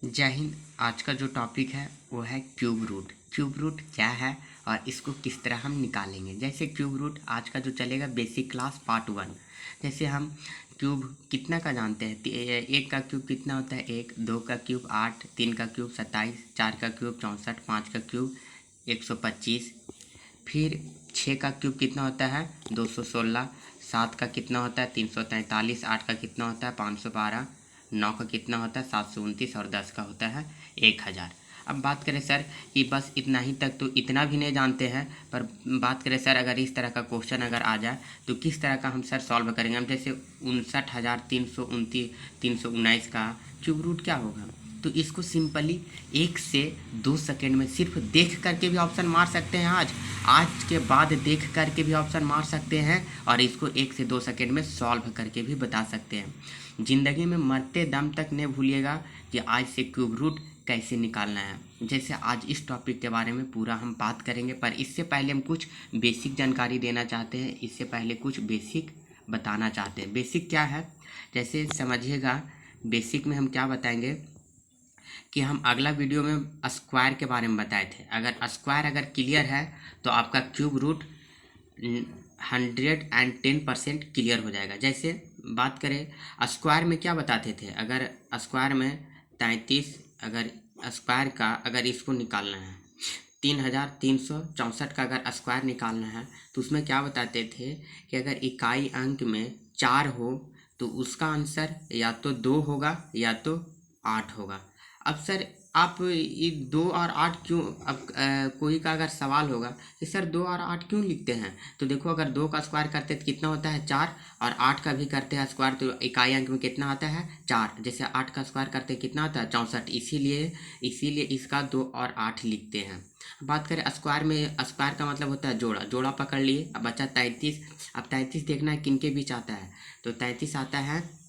जय हिंद। आज का जो टॉपिक है वो है क्यूब रूट। क्यूब रूट क्या है और इसको किस तरह हम निकालेंगे। जैसे क्यूब रूट आज का जो चलेगा बेसिक क्लास पार्ट 1। जैसे हम क्यूब कितना का जानते हैं, एक का क्यूब कितना होता है, एक, दो का क्यूब 8, तीन का क्यूब 27, चार का क्यूब 64, पाँच का क्यूब 125, फिर छः का क्यूब कितना होता है 216, सात का कितना होता है 343, आठ का कितना होता है 512, नौ का कितना होता है 729 और 10 का होता है 1000। अब बात करें सर कि बस इतना ही तक तो इतना भी नहीं जानते हैं, पर बात करें सर अगर इस तरह का क्वेश्चन अगर आ जाए तो किस तरह का हम सर सॉल्व करेंगे। हम जैसे 59,319 का क्यूब रूट क्या होगा, तो इसको सिंपली 1 से 2 सेकेंड में सिर्फ देख करके भी ऑप्शन मार सकते हैं। आज के बाद देख करके भी ऑप्शन मार सकते हैं और इसको 1 से 2 सेकेंड में सॉल्व करके भी बता सकते हैं। ज़िंदगी में मरते दम तक नहीं भूलिएगा कि आज से क्यूब रूट कैसे निकालना है। जैसे आज इस टॉपिक के बारे में पूरा हम बात करेंगे, पर इससे पहले हम कुछ बेसिक जानकारी देना चाहते हैं। इससे पहले कुछ बेसिक बताना चाहते हैं। बेसिक क्या है, जैसे समझिएगा। बेसिक में हम क्या बताएंगे कि हम अगला वीडियो में स्क्वायर के बारे में बताए थे। अगर स्क्वायर अगर क्लियर है तो आपका क्यूब रूट 110% क्लियर हो जाएगा। जैसे बात करें स्क्वायर में क्या बताते थे, अगर स्क्वायर में 33, अगर स्क्वायर का अगर इसको निकालना है 3364 का अगर स्क्वायर निकालना है तो उसमें क्या बताते थे कि अगर इकाई अंक में 4 हो तो उसका आंसर या तो 2 होगा या तो 8 होगा। अब सर आप ये 2 और 8 क्यों, अब कोई का अगर सवाल होगा कि सर 2 और 8 क्यों लिखते हैं, तो देखो अगर 2 का स्क्वायर करते हैं तो कितना होता है 4, और 8 का भी करते हैं स्क्वायर तो इकाई अंक में कितना आता है 4। जैसे 8 का स्क्वायर करते हैं कितना होता है 64, इसीलिए इसका 2 और 8 लिखते हैं। बात करें स्क्वायर में, स्क्वायर का मतलब होता है जोड़ा, जोड़ा पकड़ लिए। अब बचा 33। अब 33 देखना है किन के बीच आता है, तो 33 आता है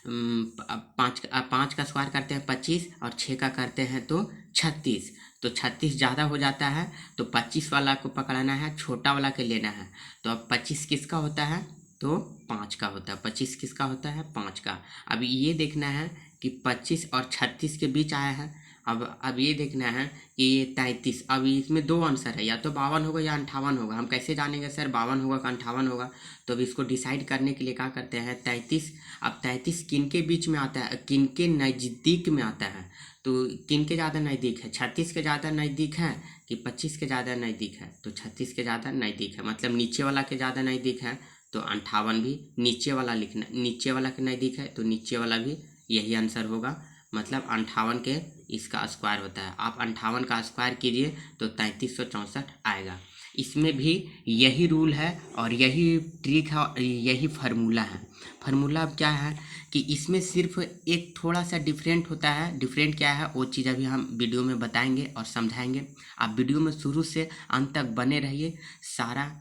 पाँच का स्क्वायर करते हैं 25 और 6 का करते हैं तो 36। तो 36 ज़्यादा हो जाता है तो 25 वाला को पकड़ना है, छोटा वाला के लेना है। तो अब 25 किसका होता है, तो 5 का होता है। 25 किसका होता है 5 का। अब ये देखना है कि 25 और 36 के बीच आया है। अब ये देखना है कि ये 33, अब इसमें 2 आंसर है, या तो 52 होगा या 58 होगा। हम कैसे जानेंगे सर 52 होगा कि 58 होगा, तो अब इसको डिसाइड करने के लिए क्या करते हैं 33। अब 33 किन के बीच में आता है, किन के नज़दीक में आता है, तो किन के ज़्यादा नज़दीक है, 36 के ज़्यादा नज़दीक है कि 25 के ज़्यादा नज़दीक है, तो 36 के ज़्यादा नज़दीक है, मतलब नीचे वाला के ज़्यादा नज़दीक है। तो 58 भी नीचे वाला लिखना, नीचे वाला के नज़दीक है तो नीचे वाला भी यही आंसर होगा, मतलब 58 के इसका स्क्वायर होता है। आप 58 का स्क्वायर कीजिए तो 3364 आएगा। इसमें भी यही रूल है और यही ट्रिक है और यही फार्मूला है। फार्मूला अब क्या है कि इसमें सिर्फ एक थोड़ा सा डिफरेंट होता है। डिफरेंट क्या है वो चीज़ अभी हम वीडियो में बताएंगे और समझाएंगे। आप वीडियो में शुरू से अंत तक बने रहिए, सारा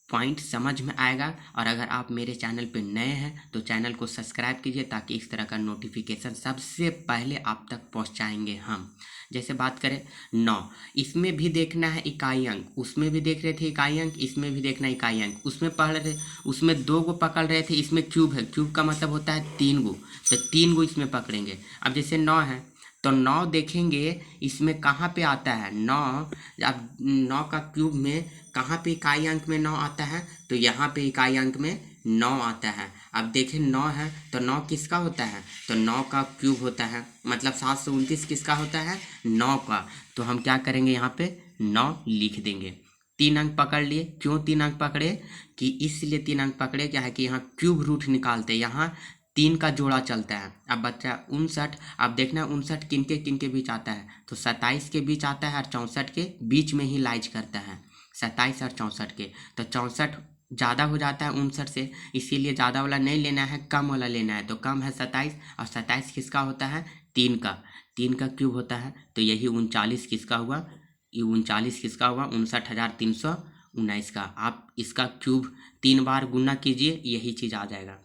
पॉइंट समझ में आएगा। और अगर आप मेरे चैनल पे नए हैं तो चैनल को सब्सक्राइब कीजिए ताकि इस तरह का नोटिफिकेशन सबसे पहले आप तक पहुंचाएंगे हम। जैसे बात करें 9, इसमें भी देखना है इकाई अंक, उसमें भी देख रहे थे इकाई अंक, इसमें भी देखना है इकाई अंक। उसमें पढ़ रहे थे, उसमें 2 गो पकड़ रहे थे, इसमें क्यूब है, क्यूब का मतलब होता है 3 गो, तो 3 गो इसमें पकड़ेंगे। अब जैसे 9 है तो 9 देखेंगे इसमें कहाँ पे आता है 9। अब 9 का क्यूब में कहाँ पे इकाई अंक में 9 आता है, तो यहाँ पे इकाई अंक में 9 आता है। अब देखें 9 है तो 9 किसका होता है, तो 9 का क्यूब होता है, मतलब 729 किसका होता है 9 का। तो हम क्या करेंगे यहाँ पे 9 लिख देंगे। 3 अंक पकड़ लिए, क्यों 3 अंक पकड़े कि इसलिए 3 अंक पकड़े क्या है कि यहाँ क्यूब रूट निकालते, यहाँ 3 का जोड़ा चलता है। अब बच्चा 59, अब देखना 59 किन के बीच आता है, तो 27 के बीच आता है और 64 के बीच में ही लाइज करता है, 27 और 64 के। तो 64 ज़्यादा हो जाता है 59 से, इसीलिए ज़्यादा वाला नहीं लेना है, कम वाला लेना है। तो कम है 27 और 27 किसका होता है 3 का, 3 का क्यूब होता है। तो यही 39 किसका हुआ, ये 39 किसका हुआ 59,319 का। आप इसका क्यूब 3 बार गुना कीजिए, यही चीज़ आ जाएगा।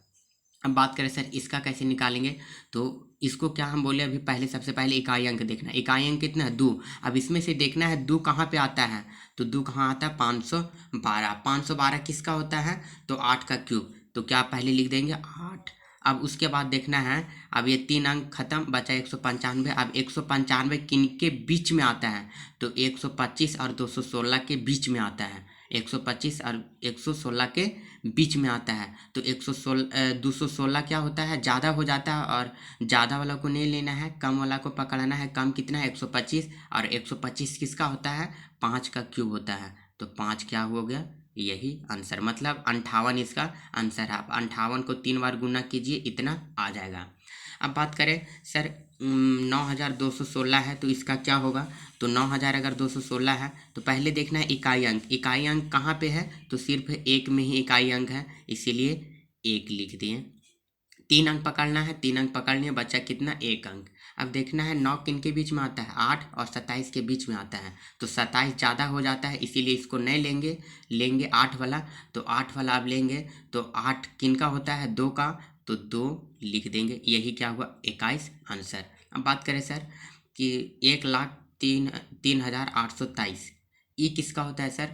अब बात करें सर इसका कैसे निकालेंगे, तो इसको क्या हम बोले अभी पहले, सबसे पहले इकाई अंक देखना है। इकाई अंक कितना है 2। अब इसमें से देखना है 2 कहाँ पे आता है, तो 2 कहाँ आता है 512। 512 किसका होता है, तो 8 का क्यूब। तो क्या पहले लिख देंगे 8। अब उसके बाद देखना है, अब ये 3 अंक खत्म, बचा 195। अब 195 किन के बीच में आता है, तो 125 और 216 के बीच में आता है। 125 और 116 के बीच में आता है। तो 216 क्या होता है, ज़्यादा हो जाता है, और ज़्यादा वाला को नहीं लेना है, कम वाला को पकड़ना है। कम कितना है, 125, और 125 किसका होता है, 5 का क्यूब होता है। तो 5 क्या हो गया, यही आंसर, मतलब 58 इसका आंसर है। आप 58 को 3 बार गुना कीजिए, इतना आ जाएगा। अब बात करें सर 9216 है, तो इसका क्या होगा, तो 9000 अगर 216 है तो पहले देखना है इकाई अंक। इकाई अंक कहाँ पे है, तो सिर्फ एक में ही इकाई अंक है, इसीलिए 1 लिख दिए। 3 अंक पकड़ना है, 3 अंक पकड़ लिए, बचा कितना, 1 अंक। अब देखना है 9 किन के बीच में आता है, 8 और 27 के बीच में आता है। तो 27 ज़्यादा हो जाता है, इसीलिए इसको नहीं लेंगे, लेंगे 8 वाला। तो 8 वाला अब लेंगे, तो 8 किन का होता है, 2 का, तो 2 लिख देंगे। यही क्या हुआ, 21 आंसर। अब बात करें सर कि 1,03,823, ये किसका होता है सर,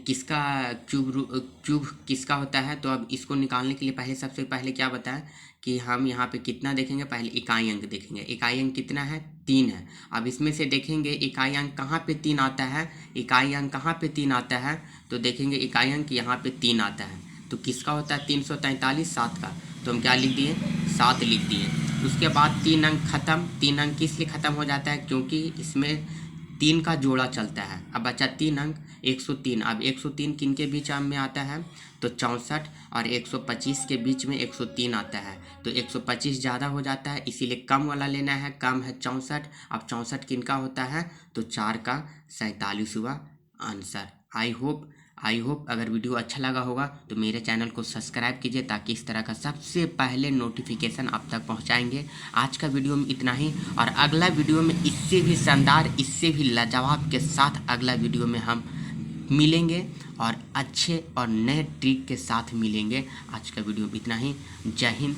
किसका क्यूब किसका होता है। तो अब इसको निकालने के लिए पहले, सबसे पहले क्या बताएं कि हम यहाँ पे कितना देखेंगे, पहले इकाई अंक देखेंगे। इकाई अंक कितना है, 3 है। अब इसमें से देखेंगे इकाई अंक कहाँ पे 3 आता है, इकाई अंक कहाँ पे 3 आता है, तो देखेंगे इकाई अंक यहाँ पे 3 आता है। तो किसका होता है, 343, 7 का। तो हम क्या लिख दिए, 7 लिख दिए। उसके बाद 3 अंक खत्म। 3 अंक किस लिए ख़त्म हो जाता है, क्योंकि इसमें 3 का जोड़ा चलता है। अब बचा 3 अंक, 103। अब 103 किन के बीच में आता है, तो 64 और 125 के बीच में 103 आता है। तो 125 ज़्यादा हो जाता है, इसीलिए कम वाला लेना है। कम है 64। अब 64 किन का होता है, तो 4 का 47वां आंसर। आई होप अगर वीडियो अच्छा लगा होगा तो मेरे चैनल को सब्सक्राइब कीजिए, ताकि इस तरह का सबसे पहले नोटिफिकेशन आप तक पहुंचाएंगे। आज का वीडियो में इतना ही, और अगला वीडियो में इससे भी शानदार, इससे भी लाजवाब के साथ अगला वीडियो में हम मिलेंगे, और अच्छे और नए ट्रिक के साथ मिलेंगे। आज का वीडियो में इतना ही। जय हिंद,